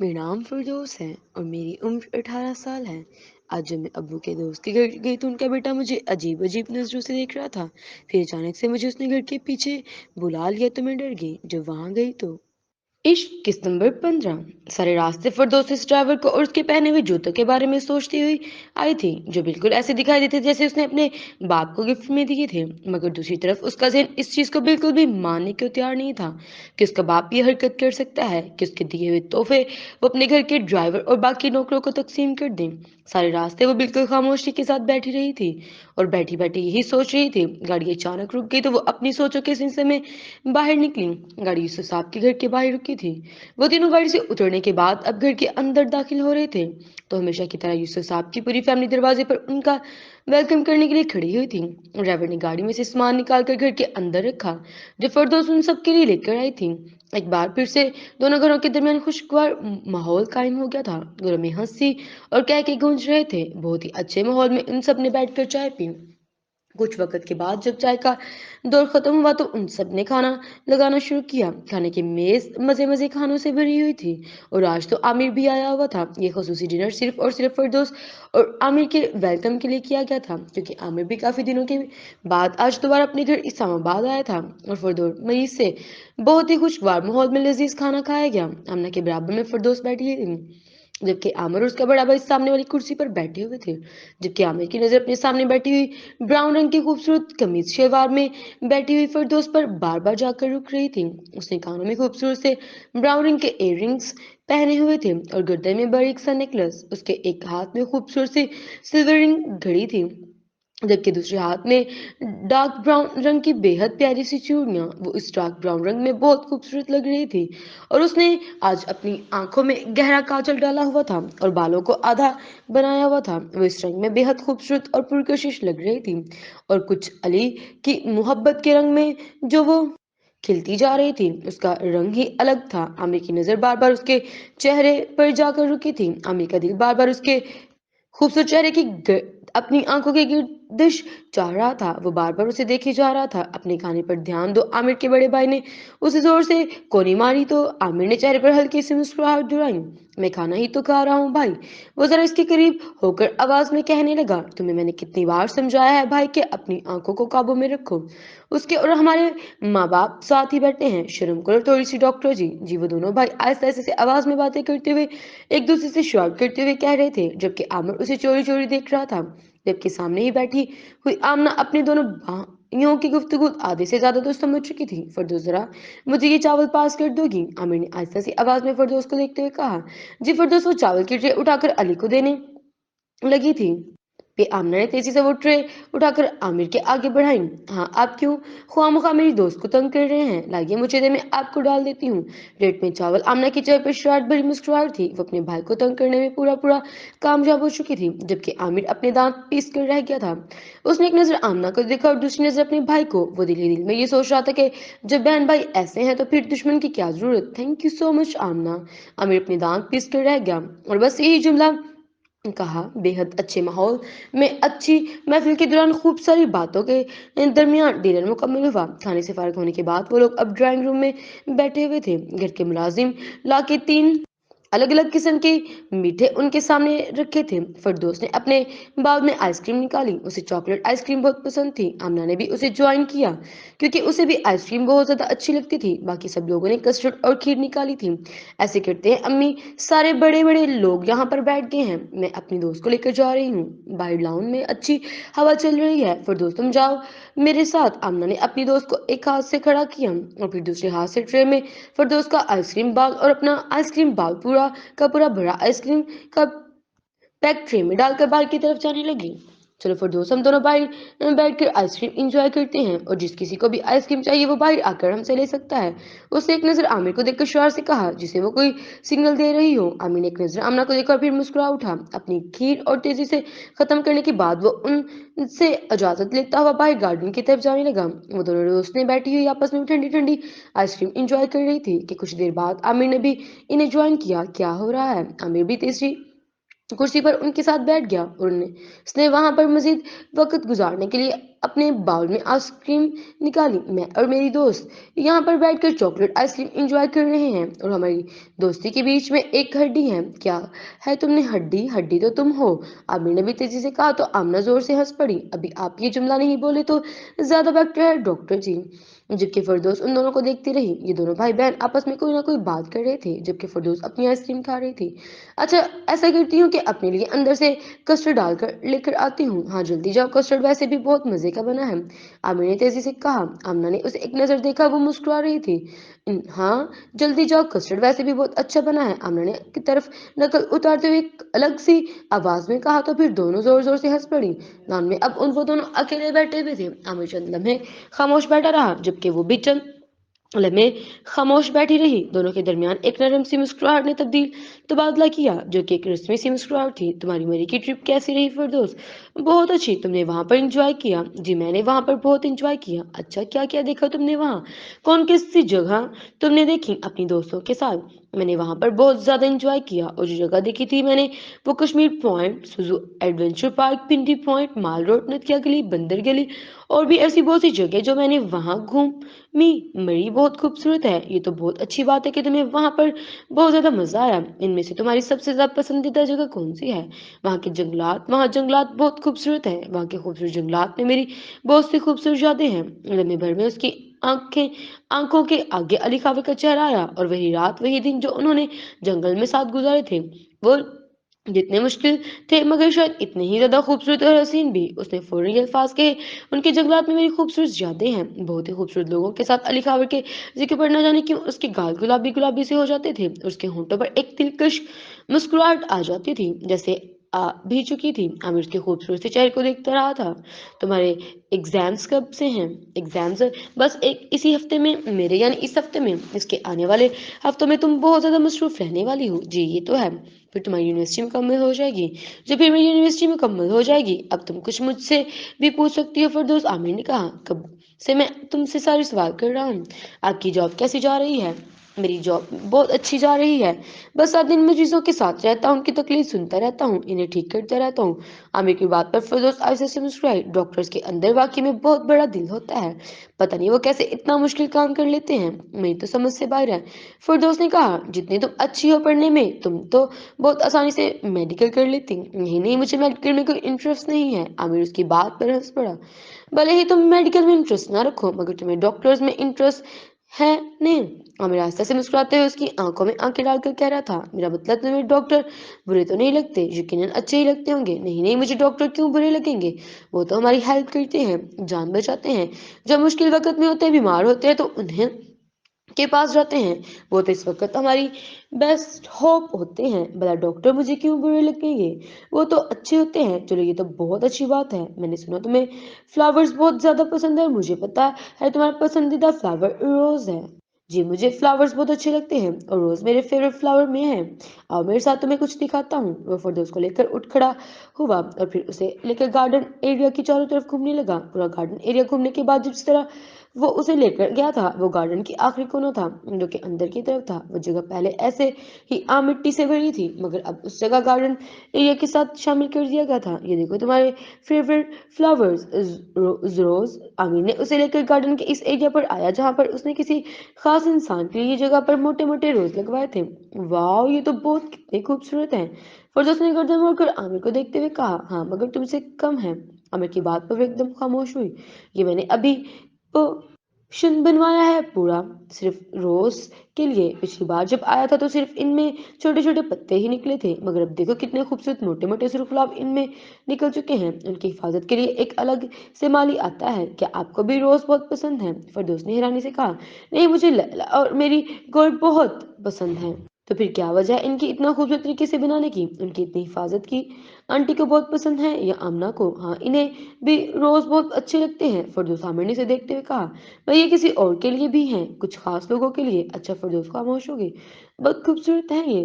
मेरा नाम फिरदौस है और मेरी उम्र 18 साल है। आज जब मैं अब्बू के दोस्त के घर गई तो उनका बेटा मुझे अजीब अजीब नजरों से देख रहा था। फिर अचानक से मुझे उसने घर के पीछे बुला लिया तो मैं डर गई। जब वहां गई तो इश्क किस्त नंबर 15। सारे रास्ते फिरदौस इस ड्राइवर को और उसके पहने हुए जूतों के बारे में सोचती हुई आई थी, जो बिल्कुल ऐसे दिखाई देते जैसे उसने अपने बाप को गिफ्ट में दिए थे। मगर दूसरी तरफ उसका ज़हन इस चीज को बिल्कुल भी मानने को तैयार नहीं था कि उसका बाप ये हरकत कर सकता है, कि उसके दिए हुए तोहफे वो अपने घर के ड्राइवर और बाकी नौकरों को तकसीम कर दें। सारे रास्ते वो बिल्कुल खामोशी के साथ बैठी रही थी और बैठी बैठी यही सोच रही थी। गाड़ी अचानक रुक गई तो वो अपनी सोचों के सिलसिले में बाहर निकली। गाड़ी यूसुफ साहब के घर के बाहर रुकी थी। वो तीनों गाड़ी से उतरने के बाद अब घर के अंदर दाखिल हो रहे थे तो हमेशा की तरह यूसुफ साहब की पूरी फैमिली दरवाजे पर उनका वेलकम करने के लिए खड़ी हुई थी। ड्राइवर ने गाड़ी में से सामान निकाल कर घर के अंदर रखा, जो फरदौस उन सब के लिए लेकर आई थी। एक बार फिर से दोनों घरों के दरमियान खुशगवार माहौल कायम हो गया था। घरों में हंसी और कह के गूंज रहे थे। बहुत ही अच्छे माहौल में उन सब ने बैठकर चाय पी। कुछ वक्त के बाद जब चाय का दौर खत्म हुआ तो उन सब ने खाना लगाना शुरू किया। खाने की मेज मजे मजे खानों से भरी हुई थी और आज तो आमिर भी आया हुआ था। ये खसूसी डिनर सिर्फ और सिर्फ फिरदौस और आमिर के वेलकम के लिए किया गया था, क्योंकि आमिर भी काफी दिनों के बाद आज दोबारा अपने घर इस्लामाबाद आया था। और फिरदौस मरीज से बहुत ही खुशगवार माहौल में लजीज खाना खाया गया। आमना के बराबर में फिरदौस बैठी थी, जबकि आमिर और उसका बड़ा भाई सामने वाली कुर्सी पर बैठे हुए थे। जबकि आमिर की नजर अपने सामने बैठी हुई ब्राउन रंग की खूबसूरत कमीज शलवार में बैठी हुई फिरदौस पर बार बार जाकर रुक रही थी। उसने कानों में खूबसूरत से ब्राउन रंग के इयररिंग्स पहने हुए थे और गर्दन में बारीक सा नेकलेस। उसके एक हाथ में खूबसूरत सी सिल्वर रिंग घड़ी थी, जबकि दूसरे हाथ में डार्क ब्राउन रंग की बेहद प्यारी सी चूड़ियां। वो इस डार्क ब्राउन रंग में बहुत खूबसूरत लग रही थी और उसने आज अपनी आंखों में गहरा काजल डाला हुआ था और बालों को आधा बनाया हुआ था। वो इस रंग में बेहद खूबसूरत और पुरकशिश लग रही थी और कुछ अली की मोहब्बत के रंग में जो वो खिलती जा रही थी, उसका रंग ही अलग था। आमिर की नजर बार बार उसके चेहरे पर जाकर रुकी थी। आमिर का दिल बार बार उसके खूबसूरत चेहरे की अपनी आंखों की गर्दिश चाह रहा था। वो बार बार उसे देखे जा रहा था। अपने खाने पर ध्यान दो, आमिर के बड़े भाई ने उसे जोर से कोनी मारी तो आमिर ने चेहरे पर हल्की सी मुस्कुराहट दुहराई। मैं खाना ही तो खा रहा हूँ भाई। वो जरा इसके करीब होकर आवाज में कहने लगा, तुम्हें मैंने कितनी बार समझाया है भाई कि अपनी आंखों को काबू में रखो। उसके और हमारे माँ बाप साथ ही बैठे हैं, शर्म करो थोड़ी सी डॉक्टर जी। जी वो दोनों भाई आहिस्ता आहिस्ता से आवाज में बातें करते हुए एक दूसरे से शॉर्ट करते हुए कह रहे थे, जबकि आमिर उसे चोरी चोरी देख रहा था। जबकि सामने ही बैठी हुई आमना अपने दोनों भाइयों की गुफ्तगू आधे से ज्यादा तो समझ चुकी थी। फिरदौस जरा मुझे ये चावल पास कर दोगी? आमिर ने आहिस्ता सी आवाज में फिरदौस को देखते हुए कहा। जी फिरदौस वो चावल की ट्रे उठाकर अली को देने लगी थी कि आमना ने तेजी से वो ट्रे उठाकर आमिर के आगे बढ़ाई। हाँ आप क्यों ख्वामखा मेरी दोस्त को तंग कर रहे हैं? लाइए मुझे दे, मैं आपको डाल देती हूँ। प्लेट में चावल। आमना की चेहरे पर शरारत भरी मुस्कुराहट थी। वो अपने भाई को तंग करने में पूरा पूरा कामयाब हो चुकी थी, जबकि आमिर अपने दांत पीस कर रह गया था। उसने एक नजर आमना को देखा और दूसरी नजर अपने भाई को। वो दिल ही दिल में ये सोच रहा था कि जब बहन भाई ऐसे हैं तो फिर दुश्मन की क्या जरूरत। थैंक यू सो मच आमना। आमिर अपने दांत पीस कर रह गया और बस यही जुमला कहा। बेहद अच्छे माहौल में अच्छी महफिल के दौरान खूब सारी बातों के दरमियान डिनर मुकम्मल हुआ। खाने से फारिग होने के बाद वो लोग अब ड्राइंग रूम में बैठे हुए थे। घर के मुलाजिम ला के तीन अलग अलग किस्म के मीठे उनके सामने रखे थे। फिरदौस ने अपने बाउल में आइसक्रीम निकाली। उसे चॉकलेट आइसक्रीम बहुत पसंद थी। आमना ने भी उसे ज्वाइन किया क्योंकि उसे भी आइसक्रीम बहुत ज्यादा अच्छी लगती थी। बाकी सब लोगों ने कस्टर्ड और खीर निकाली थी। ऐसे करते हैं अम्मी, सारे बड़े बड़े लोग यहाँ पर बैठ गए हैं, मैं अपनी दोस्त को लेकर जा रही हूँ। बाहर लाउन में अच्छी हवा चल रही है, फिरदौस तुम जाओ मेरे साथ। आमना ने अपनी दोस्त को एक हाथ से खड़ा किया और फिर दूसरे हाथ से ट्रे में फिरदौस का आइसक्रीम बाल और अपना आइसक्रीम बाल पूरा का पूरा भरा आइसक्रीम का पैक ट्रे में डालकर बाहर की तरफ जाने लगी। चलो फिरदौस हम दोनों बाहर बैठ कर आइसक्रीम इंजॉय करते हैं और जिस किसी को भी आइसक्रीम चाहिए वो बाहर आकर हमसे ले सकता है। उसने एक नजर आमिर को देखकर शोर से कहा, जिसे वो कोई सिग्नल दे रही हो। आमिर ने एक नजर आमना को देखा और फिर मुस्कुरा उठा। अपनी खीर और तेजी से खत्म करने के बाद वो उनसे इजाजत लेता हुआ बाहर गार्डन की तरफ जाने लगा। वो दोनों दोस्त बैठी हुई आपस में ठंडी ठंडी आइसक्रीम इंजॉय कर रही थी कि कुछ देर बाद आमिर ने भी इन्हें ज्वाइन किया। क्या हो रहा है? आमिर भी तेजी कुर्सी पर उनके साथ बैठ गया और उसने वहां पर मजीद वक्त गुजारने के लिए अपने बाउल में आइसक्रीम निकाली। मैं और मेरी दोस्त यहाँ पर बैठकर चॉकलेट आइसक्रीम एंजॉय कर रहे हैं और हमारी दोस्ती के बीच में एक हड्डी है। क्या है तुमने हड्डी? हड्डी तो तुम हो, आमिर ने भी तेजी से कहा। तो आमना जोर से हंस पड़ी। अभी आप ये जुमला नहीं बोले तो ज्यादा बेहतर है डॉक्टर जी। जबकि फिरदौस उन दोनों को देखती रही। ये दोनों भाई बहन आपस में कोई ना कोई बात कर रहे थे जबकि फिरदौस अपनी आइसक्रीम खा रही थी। अच्छा, ऐसा करती हूँ कि अपने लिए अंदर से कस्टर्ड डालकर लेकर आती हूँ। हाँ जल्दी जाओ, कस्टर्ड वैसे भी बहुत मजे का बना है, आमिर ने तेजी से कहा। आमना ने उसे एक नजर देखा, वो मुस्कुरा रही थी। हाँ जल्दी जाओ, कस्टर्ड वैसे भी बहुत अच्छा बना है, आमना ने की तरफ नकल उतारते हुए एक अलग सी आवाज में कहा। तो फिर दोनों जोर जोर से हंस पड़ी। लॉन में अब वो दोनों अकेले बैठे हुए थे। आमिर चंद लम्हे खामोश बैठा रहा जबकि वो भी चंद लम्हे खामोश बैठी रही। दोनों के दरमियान एक नरम सी मुस्कुराहट ने तबादला किया जो कि एक रस्मी सी मुस्कुराहट थी। तुम्हारी मरी की ट्रिप कैसी रही फिरदौस? बहुत अच्छी। तुमने वहां पर एंजॉय किया? जी मैंने वहां पर बहुत एंजॉय किया। अच्छा, क्या क्या देखा तुमने वहां? कौन किस सी जगह तुमने देखी अपनी दोस्तों के साथ? मैंने वहां पर बहुत ज्यादा एंजॉय किया और जो जगह देखी थी मैंने, वो Kashmir point, Suju adventure park, पिंडी पॉइंट, माल रोड, नथिया गली, बंदर गली और भी ऐसी बहुत सी जगह जो मैंने वहां घूमी। मरी बहुत खूबसूरत है। ये तो बहुत अच्छी बात है कि तुम्हें वहां पर बहुत ज्यादा मजा आया। इनमें से तुम्हारी सबसे ज्यादा पसंदीदा जगह कौन सी है? वहां के जंगलात। वहां जंगलात बहुत खूबसूरत है। वहां के खूबसूरत जंगलात में मेरी बहुत सी खूबसूरत यादें हैं। लम्हे भर में उसकी आंखें आंखों के आगे अली खावे का चेहरा आया और वही रात वही दिन जो उन्होंने जंगल में साथ गुजारे थे, वो जितने मुश्किल थे मगर शायद इतने ही ज्यादा खूबसूरत और हसीन भी। उसने फौरन ये अल्फाज कहे, उनके जंगलात में मेरी खूबसूरत यादें हैं। बहुत ही खूबसूरत लोगों के साथ अली खावर के जिक्र पर न जाने क्यों उसके गाल गुलाबी गुलाबी से हो जाते थे। उसके होंठों पर एक दिलकश मुस्कुराहट आ जाती थी जैसे आ भी चुकी थी। आमिर के खूबसूरत से चेहरे को देखता रहा था। तुम्हारे एग्जाम्स कब से हैं? एग्जाम्स बस एक इसी हफ्ते में, मेरे यानी इस हफ्ते में। इसके आने वाले हफ्तों में तुम बहुत ज्यादा मसरूफ रहने वाली हो। जी ये तो है। फिर तुम्हारी यूनिवर्सिटी मुकम्मल हो जाएगी। जब फिर मेरी यूनिवर्सिटी मुकम्मल हो जाएगी अब तुम कुछ मुझसे भी पूछ सकती हो फिरदौस, आमिर ने कहा। कब से मैं तुमसे सारे सवाल कर रहा हूँ। आपकी जॉब कैसी जा रही है? मेरी जॉब बहुत अच्छी जा रही है। बस 7 दिन में चीजों के साथ रहता हूँ, उनकी तकलीफ सुनता रहता हूँ, इन्हें ठीक करता रहता हूँ। आमिर की बात पर फिरदौस ऐसे से मुस्कुराई। डॉक्टर्स के अंदर वाकई में बहुत बड़ा दिल होता है। पता नहीं वो कैसे इतना मुश्किल काम कर लेते हैं, मेरी तो समझ से बाहर है। फिरदौस ने कहा। जितनी तुम अच्छी हो पढ़ने में, तुम तो बहुत आसानी से मेडिकल कर लेती। नहीं नहीं, मुझे मेडिकल में कोई इंटरेस्ट नहीं है, आमिर उसकी बात पर हंस पड़ा। भले ही तुम मेडिकल में इंटरेस्ट ना रखो मगर तुम्हें डॉक्टर्स में इंटरेस्ट है नहीं? आमिर आस्ते से मुस्कुराते हुए उसकी आंखों में आंखें डालकर कह रहा था। मेरा मतलब तुम्हें डॉक्टर बुरे तो नहीं लगते? यकीनन अच्छे ही लगते होंगे। नहीं नहीं, मुझे डॉक्टर क्यों बुरे लगेंगे? वो तो हमारी हेल्प करते हैं, जान बचाते हैं। जब मुश्किल वक्त में होते हैं, बीमार होते हैं तो उन्हें के पास जाते हैं। वो तो इस वक्त हमारी बेस्ट होप होते हैं। भला डॉक्टर मुझे क्यों बुरे लगेंगे? वो तो अच्छे होते हैं। चलो ये तो बहुत अच्छी बात है। मैंने सुना तुम्हें फ्लावर्स बहुत ज्यादा पसंद है और मुझे पता है तुम्हारा पसंदीदा फ्लावर रोज है। जी मुझे फ्लावर्स बहुत अच्छे लगते हैं और रोज मेरे फेवरेट फ्लावर में है। और मेरे साथ तुम्हें कुछ दिखाता हूँ। वो फिरदौस को लेकर उठ खड़ा हुआ और फिर उसे लेकर गार्डन एरिया की चारों तरफ घूमने लगा। पूरा गार्डन एरिया घूमने के बाद जिस तरह वो उसे लेकर गया था, वो गार्डन की आखिरी कोना था जो कि अंदर की तरफ था। वो जगह पहले ऐसे ही आम मिट्टी से भरी थी मगर अब उस जगह गार्डन एरिया के साथ शामिल कर दिया गया था। ये देखो तुम्हारे फेवरेट फ्लावर्स रोज। आमिर ने उसे लेकर गार्डन के इस एरिया पर आया जहां पर उसने किसी खास इंसान के लिए जगह पर मोटे मोटे रोज लगवाए थे। वाह, ये तो बहुत कितने खूबसूरत हैं। फरदौस ने गर्दन मोड़कर आमिर को देखते हुए कहा। हाँ मगर तुमसे कम है। आमिर की बात पर वो एकदम खामोश हुई। ये मैंने अभी पोषण बनवाया है पूरा, सिर्फ रोज के लिए। पिछली बार जब आया था तो सिर्फ इनमें छोटे छोटे पत्ते ही निकले थे मगर अब देखो कितने खूबसूरत मोटे मोटे सुर्खुलाब इनमें निकल चुके हैं। उनकी हिफाजत के लिए एक अलग से माली आता है। क्या आपको भी रोज बहुत पसंद है? फरदौस ने हैरानी से कहा। नहीं, मुझे लैला और मेरी गोल्ड बहुत पसंद है। तो फिर क्या वजह है इनकी इतना खूबसूरत तरीके से बनाने की, उनकी इतनी हिफाजत की? आंटी को बहुत पसंद है या आमना को? हाँ, इन्हें भी रोज बहुत अच्छे लगते हैं, फरदौस आमिर से देखते हुए कहा। भाई ये किसी और के लिए भी हैं, कुछ खास लोगों के लिए? अच्छा, फरदौस खामोश हो गई। बहुत खूबसूरत है ये।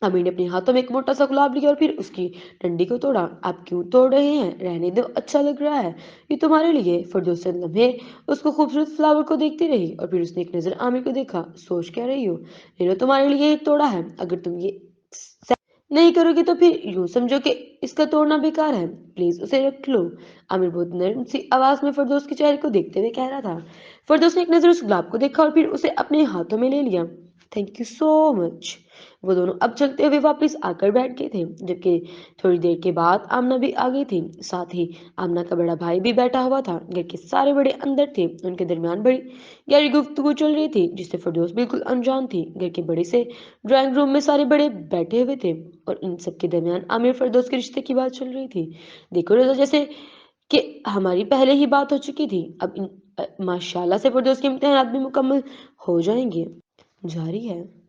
आमिर ने अपने हाथों में एक मोटा सा गुलाब लिया और फिर उसकी डंडी को तोड़ा। आप क्यों तोड़ रहे हैं? रहने दो, अच्छा लग रहा है ये तुम्हारे लिए। फरदौस चंद लम्हे उसको खूबसूरत फ्लावर को देखती रही और फिर उसने एक नजर आमिर को देखा। सोच क्या रही हो? ले लो, तुम्हारे लिए ये तोड़ा है। अगर तुम ये नहीं करोगे तो फिर यूँ समझो कि इसका तोड़ना बेकार है, प्लीज़ उसे रख लो। आमिर बहुत नर्म सी आवाज़ में फिरदौस के चेहरे को देखते हुए कह रहा था। फिरदौस ने एक नज़र उस गुलाब को देखा और फिर उसे अपने हाथों में ले लिया। Thank you so much. वो दोनों अब चलते हुए वापस आकर बैठ गए थे, जबकि थोड़ी देर के बाद आमना भी आ गई थी। साथ ही आमना का बड़ा भाई भी बैठा हुआ था। घर के सारे बड़े अंदर थे, उनके दरमियान बड़ी गहरी गुफ्तगू चल रही थी, जिससे फिरदौस बिल्कुल अनजान थी। घर के बड़े से ड्राइंग रूम में सारे बड़े बैठे हुए थे और इन सब के दरमियान आमिर फिरदौस के रिश्ते की बात चल रही थी। देखो रज़ा, जैसे कि हमारी पहले ही बात हो चुकी थी, अब माशाल्लाह से फिरदौस के इम्तिहानात भी मुकम्मल हो जाएंगे। जारी है।